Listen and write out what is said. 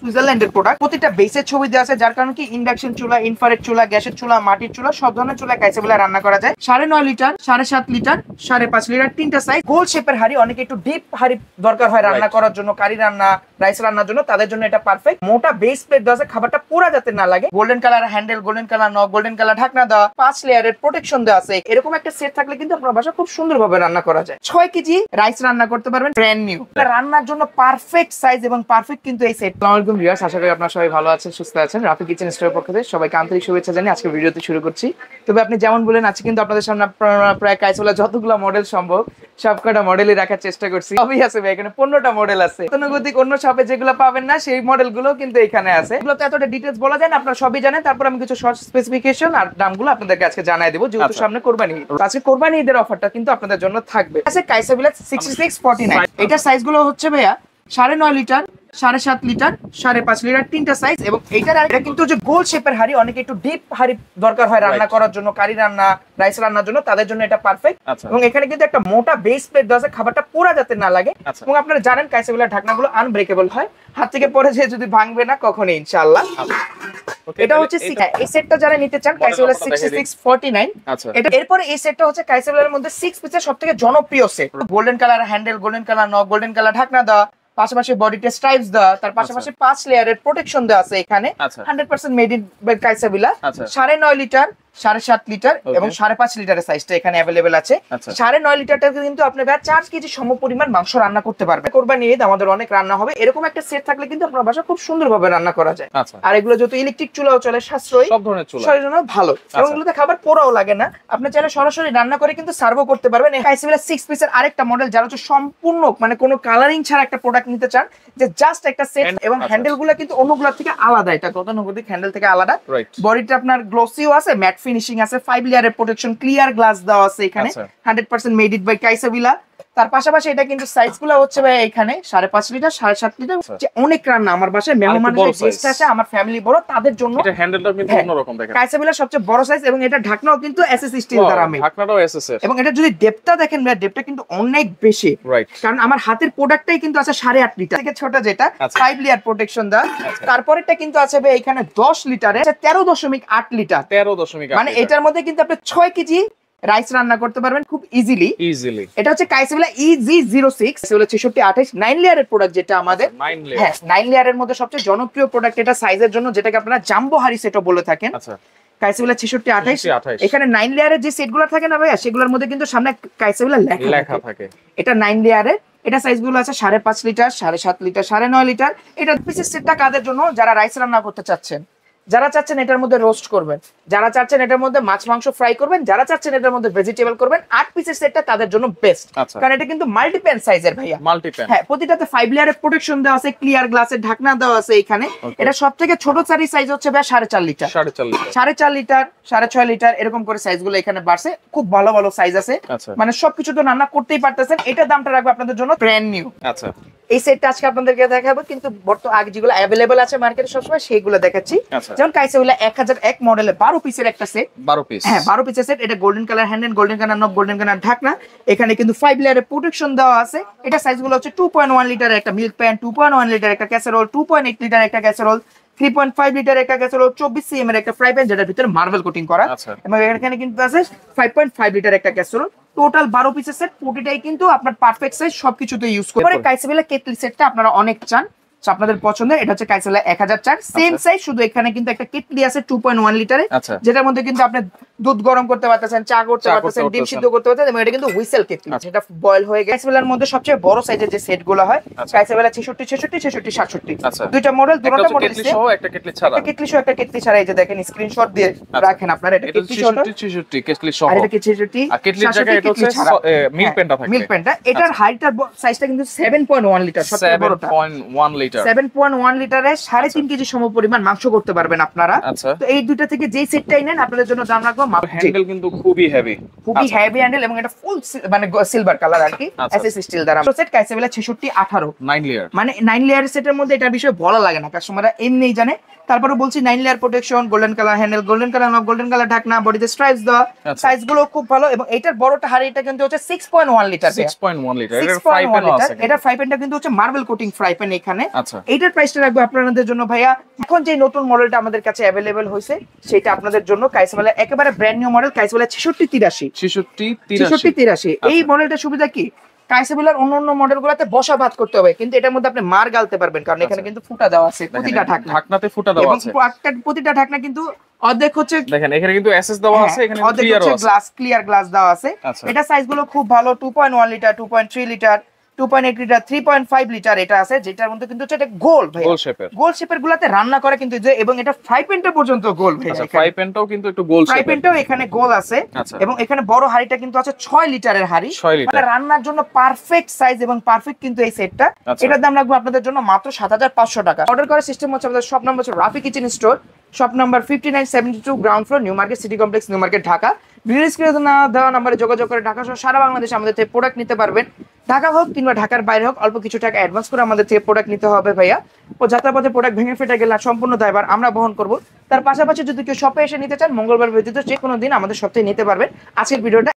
সুইজারল্যান্ডের প্রোডাক্ট। প্রতিটা বেসের ছবি দেওয়া আছে, যার কারণে কি ইন্ডাকশন চুলা, ইনফ্রারেড চুলা, গ্যাসের চুলা, মাটির চুলা, সব ধরনের চুলা কাইসাবেলা রান্না করা যায়। 9.5 লিটার, 7.5 লিটার, 5.5 লিটার, তিনটা সাইজ। গোল শেপের হাড়ি, অনেকে একটু ডিপ হাড়ি দরকার হয় রান্না করার জন্য, কারি রান্না, রাইস রান্নার জন্য, তাদের জন্য এটা পারফেক্ট। মোটা বেস প্লেট দেওয়া আছে, খাবারটা পোড়া যাতে না লাগে। Golden colour handle, golden colour নব, গোল্ডেন কালার ঢাকনা দেওয়া, 5 লেয়ারের প্রোটেকশন দেওয়া আছে। এরকম একটা সেট থাকলে কিন্তু আপনার বাসা খুব সুন্দরভাবে রান্না করা যায়। 6 কেজি রাইস রান্না করতে পারবেন, ব্র্যান্ড নিউ। রান্নার জন্য পারফেক্ট সাইজ এবং পারফেক্ট কিন্তু এই সেট। আসসালামু আলাইকুম ভিউয়ার্স, আশা করি আপনারা সবাই ভালো আছেন, সুস্থ আছেন। রাফি কিচেন স্টোরের পক্ষ থেকে সবাইকে আন্তরিক শুভেচ্ছা জানিয়ে আজকে ভিডিওতে শুরু করছি। তবে আপনি যেমন বলেন, আজকে কিন্তু আপনাদের সামনে প্রায় কাইসাবেলা যতগুলো মডেল সম্ভব সবকটা মডেলই রাখার চেষ্টা করছি। সবই আছে ভাই, এখানে 15টা মডেল আছে। গতানুগতিক অন্য শপে যেগুলো পাবেন না সেই মডেলগুলো কিন্তু এখানে আছে। এগুলো তো এতটা ডিটেইলস বলা যায় না, আপনারা সবই জানেন। তারপর আমি কিছু শর্ট স্পেসিফিকেশন আর দামগুলো আপনাদেরকে আজকে জানাই দেব, যেহেতু সামনে কোরবানি ঈদ। আজকে কোরবানি ঈদের অফারটা কিন্তু আপনাদের জন্য থাকবে। আছে কাইসাবেলা 6649। এটা সাইজগুলো হচ্ছে ভাইয়া 9.5 লিটার, 7.5 লিটার, 5.5 লিটার, তিনটা সাইজ। এবং এটা কিন্তু যে গোল শেপের হাড়ি, অনেকে একটু ডিপ হাড়ি দরকার হয় রান্না করার জন্য, কারি রান্না, রাইস রান্নার জন্য, তাদের জন্য এটা পারফেক্ট। এবং এখানে কিন্তু একটা মোটা বেস প্লেট দেওয়া আছে, খাবারটা পোড়া যাতে না লাগে। এবং আপনারা জানেন কাইসাবেলার ঢাকনাগুলো আনব্রেকেবল হয়, হাত থেকে পড়ে যে যদি ভাঙবে না কখনোই, ইনশাআল্লাহ। এটা হচ্ছে এই সেটটা যারা নিতে চান, কাইসাবেলা 6649। এটা এরপরে এই সেটটা হচ্ছে কাইসাবেলার মধ্যে 6 পিসের সবথেকে জনপ্রিয় set. Golden colour handle, golden colour নব, গোল্ডেন কালার ঢাকনা দেওয়া, পাশাপাশি বডিতে স্ট্রাইপস দেওয়া, তার পাশাপাশি 5 লেয়ারের প্রোটেকশন দেওয়া আছে এখানে। 100% মেড ইন বাই কাইসাবেলা। 9.5 লিটার, 7.5 লিটার এবং 5.5 লিটারের সাইজটা এখানে अवेलेबल আছে। 9.5 লিটারটাতে কিন্তু আপনি 4 কেজি সমপরিমাণ মাংস রান্না করতে পারবেন। কোরবানি ঈদ আমাদের অনেক রান্না হবে, এরকম একটা সেট থাকলে কিন্তু আপনার বাসা খুব সুন্দরভাবে রান্না করা যায়। আর এগুলো যত ইলেকট্রিক চুলাও চলে, সাশ্রয়ী, সব ধরনের চুলা, শরীরের জন্য ভালো। এবং এগুলোতে খাবার পোড়াও লাগে না, আপনি চাইলে সরাসরি রান্না করে কিন্তু সার্ভও করতে পারবেন। কাইসাবেলা 6 পিসের আরেকটা মডেল, যারা হচ্ছে সম্পূর্ণ মানে কোনো কালারিং ছাড়া একটা প্রোডাক্ট নিতে চান, যে জাস্ট একটা সেট। এবং হ্যান্ডেলগুলো কিন্তু অন্যগুলোর থেকে আলাদা, এটা গতানুগতিক হ্যান্ডেল থেকে আলাদা। বডিটা আপনার গ্লসিও আছে, ম্যাট ফিনিশিং আছে, 5 লেয়ারের প্রোটেকশন, ক্লিয়ার গ্লাস দেওয়া আছে এখানে। 100% মেড ইট বাই কাইসাবেলা। তার পাশাপাশি এটা কিন্তু সাইজগুলো হচ্ছে ভাই এখানে 5.5 লিটার, 7.5 লিটার। যে অনেক রান্না আমার বাসায় মেহমানদের গেস্ট আছে, আমার ফ্যামিলি বড়, তাদের জন্য এটা হ্যান্ডেলটা কিন্তু অন্যরকম দেখেন। কাইসাবেলার সবচেয়ে বড় সাইজ, এবং এটা ঢাকনাও কিন্তু এসএস স্টিল দ্বারা মেড। ঢাকনাটাও এসএস এর। এবং এটা যদি ডেপথটা দেখেন, ডেপথটা কিন্তু অনেক বেশি, কারণ আমার হাতের প্রোডাক্টটাই কিন্তু আছে 8.5 লিটার থেকে ছোট, যেটা 5 লেয়ার প্রোটেকশন দেওয়া। তারপরেরটা কিন্তু আছে ভাই এখানে 10 লিটারের, 13.8 লিটার। 13.8 মানে এটার মধ্যে কিন্তু আপনি 6 কেজি রাইস রান্না করতে পারবেন খুব ইজিলি। এটা হচ্ছে কাইসাবেলা EG06 6628 9 লেয়ারের প্রোডাক্ট, যেটা আমাদের 9 লেয়ারের মধ্যে সবচেয়ে জনপ্রিয় প্রোডাক্ট। এটা সাইজের জন্য, যেটাকে আপনারা জাম্বো হাড়ি সেটও বলে থাকেন। কাইসাবেলা 6628। এখানে 9 লেয়ারের যে সেটগুলো থাকে না ভাইয়া, সেগুলোর মধ্যে কিন্তু সামনে কাইসাবেলা লেখা থাকে। এটা 9 লেয়ারের। এটা সাইজগুলো আছে 5.5 লিটার, 7.5 লিটার, 9.5 লিটার। এটা পিসের সেটটা কাদের জন্য? যারা রাইস রান্না করতে চাচ্ছেন, যারা চাচ্ছেন এটার মধ্যে রোস্ট করবেন, যারা চাচ্ছেন এটার মধ্যে মাছ মাংস ফ্রাই করবেন, যারা চাচ্ছেন এটার মধ্যে ভেজিটেবল করবেন, 8 পিসের সেটটা তাদের জন্য বেস্ট। কারণ এটা কিন্তু মাল্টিপ্যান সাইজের ভাইয়া, মাল্টিপ্যান। হ্যাঁ, প্রতিটাতে 5 লেয়ারের প্রোটেকশন দেওয়া আছে, ক্লিয়ার গ্লাসের ঢাকনা দেওয়া আছে এখানে। এটা সবথেকে ছোট সাইজ হচ্ছে ভাই 4.5 লিটার, 4.5 লিটার, 6.5 লিটার, এরকম করে সাইজগুলো এখানে বাড়ছে। খুব ভালো ভালো সাইজ আছে, মানে সবকিছু তো রান্না করতেই পারতেছেন। এটা দামটা রাখবো আপনাদের জন্য ব্র্যান্ড নিউ। এই সেটটা আজকে আপনাদেরকে দেখাবো, কিন্তু বর্তমানে আগে যেগুলো अवेलेबल আছে মার্কেটে সবসময় সেইগুলো দেখাচ্ছি। যেমন কাইসাবেলা 1001 মডেলের 12 পিসের একটা সেট, 12 পিস। হ্যাঁ, 12 পিসের সেট। এটা golden colour handle, golden colour নব, গোল্ডেন কালার ঢাকনা। এখানে কিন্তু 5 লেয়ারের প্রোটেকশন দেওয়া আছে। এটা সাইজগুলো হচ্ছে 2.1 লিটার একটা মিল্ক প্যান, 2.1 লিটার একটা ক্যাসারোল, 2.8 লিটার একটা ক্যাসারোল, 3.5 লিটার একটা ক্যাসারোল, 24 cm এর একটা ফ্রাই প্যান, যেটার ভিতরে মার্বেল কোটিং করা। এবং এখানে কিন্তু আছে 5.5 লিটার একটা ক্যাসারোল। টোটাল 12 পিসের সেট, প্রতিটাই কিন্তু আপনার পারফেক্ট সাইজ, সবকিছুতে ইউজ করতে পারে। কাইসাবেলা কেটলি সেটটা আপনারা অনেক চান, আপনাদের পছন্দের। এটা হচ্ছে কাইসাবেলা 1004, সেম সাইজ, শুধু এখানে কিন্তু একটা কেটলি আছে 2.1 লিটারে, যেটার মধ্যে কিন্তু আপনি দুধ গরম করতে পারতেছেন, চা করতে পারতেছেন, ডিম সিদ্ধ করতে পারতেছেন। এবং এটা কিন্তু হুইসেল কেটলি, যেটা বয়েল হয়ে গেছে। কাইসাবেলার মধ্যে সবচেয়ে বড় সাইজের যে সেটগুলো হয়, কাইসাবেলা 66 66 66 67, দুইটা মডেল, দুটোটা মডেল সেম। একটা কেটলি ছাড়া, একটা কেটলি সহ, একটা কেটলি ছাড়া। এই যে দেখেন, স্ক্রিনশট দিয়ে রাখেন আপনারা। এটা কেটলি সহ 66 কেটলি সহ, আর এটা 66 আর কেটলির জায়গায় এটা হচ্ছে মিল্ক প্যানটা থাকে। মিল্ক প্যানটা, এটার হাইটটার সাইজটা কিন্তু 7.1 লিটার, সবচেয়ে বড়টা 7.1 লিটার। 7.1 লিটারে 3.5 কেজি সমপরিমাণ মাংস করতে পারবেন আপনারা। তো এই দুইটা থেকে যেই সেটটাই নেন, আপনাদের জন্য দাম রাখবো। হ্যান্ডেল কিন্তু খুবই হেভি, খুবই হেভি হ্যান্ডেল, এবং এটা ফুল মানে সিলভার কালার আর কি, এসএস স্টিল দ্বারা। সেট কাইসাবেলা 6618 9 লেয়ার, মানে 9 লেয়ারের সেটের মধ্যে এটা বিষয় বলা লাগে না, কাস্টমাররা এমনিই জানে। তারপরে বলছি 9 layer protection, golden colour handle, golden colour নব, গোল্ডেন কালার ঢাকনা, বডিতে স্ট্রাইপস দেওয়া। সাইজগুলো খুব ভালো। এবং এটার বড়টা হাড়ি, এটা কিন্তু হচ্ছে 6.1 লিটার, 6.1 লিটার। এর ফ্রাই প্যান আছে, এটা ফ্রাই প্যানটা কিন্তু হচ্ছে মার্বেল কোটিং ফ্রাই প্যান এখানে। আচ্ছা এইটার প্রাইসটা রাখবো আপনাদের জন্য ভাইয়া এখন যে নতুন মডেলটা আমাদের কাছে অ্যাভেলেবেল হয়েছে সেটা আপনাদের জন্য কাইসেবেলা একেবারে ব্র্যান্ড নিউ মডেল কাইসেবেলা 6683 6683 এই মডেলটা সুবিধা কি কাইসেবেলার অন্য মডেলগুলোতে বসা ভাত করতে হবে কিন্তু এটার মধ্যে আপনি মার গালতে পারবেন কারণ এখানে কিন্তু ফুটা দেওয়া আছে প্রতিটা ঢাকনাতে ফুটা দেওয়া আছে এবং প্রতিটা ঢাকনা কিন্তু অর্ধেক হচ্ছে দেখেন এখানে কিন্তু এসএস দেওয়া আছে এখানে ক্লিয়ার আছে গ্লাস ক্লিয়ার গ্লাস দেওয়া আছে এটা সাইজগুলো খুব ভালো 2.1 লিটার 2.3 লিটার 2.8 লিটার 3.5 লিটার এটা আছে যেটার মধ্যে কিন্তু এটা গোল ভাই গোল শেপের গুলাতে রান্না করে কিন্তু যে এবং এটা ফ্রাই প্যানটা পর্যন্ত গোল ভাই আচ্ছা ফ্রাই প্যানটাও কিন্তু একটু গোল শেপের ফ্রাই প্যানটাও এখানে গোল আছে এবং এখানে বড় হাঁড়িটা কিন্তু আছে 6 লিটারের হাঁড়ি মানে রান্নার জন্য পারফেক্ট সাইজ এবং পারফেক্ট কিন্তু এই সেটটা এটার দাম রাখবো আপনাদের জন্য মাত্র 7500 টাকা অর্ডার করার সিস্টেম হচ্ছে আমাদের শপ নাম্বার হচ্ছে Rafi kitchen store shop number 5972 ground floor new market city complex new market Dhaka video স্ক্রিনে দেওয়া নাম্বারে যোগাযোগ করে ঢাকা সহ সারা বাংলাদেশে আমাদের থেকে প্রোডাক্ট নিতে পারবেন ঢাকা হোক কিংবা ঢাকার বাইরে হোক অল্প কিছু টাকা অ্যাডভান্স করে আমাদের থেকে প্রোডাক্ট নিতে হবে ভাইয়া ও যাত্রাপথে প্রোডাক্ট ভেঙে ফেটে গেলে সম্পূর্ণ দায়ভার আমরা বহন করব তার পাশাপাশি যদি কেউ শপে এসে নিতে চান মঙ্গলবার ব্যতীত যে কোনো দিন আমাদের শপ থেকে নিতে পারবেন আজকের ভিডিওটা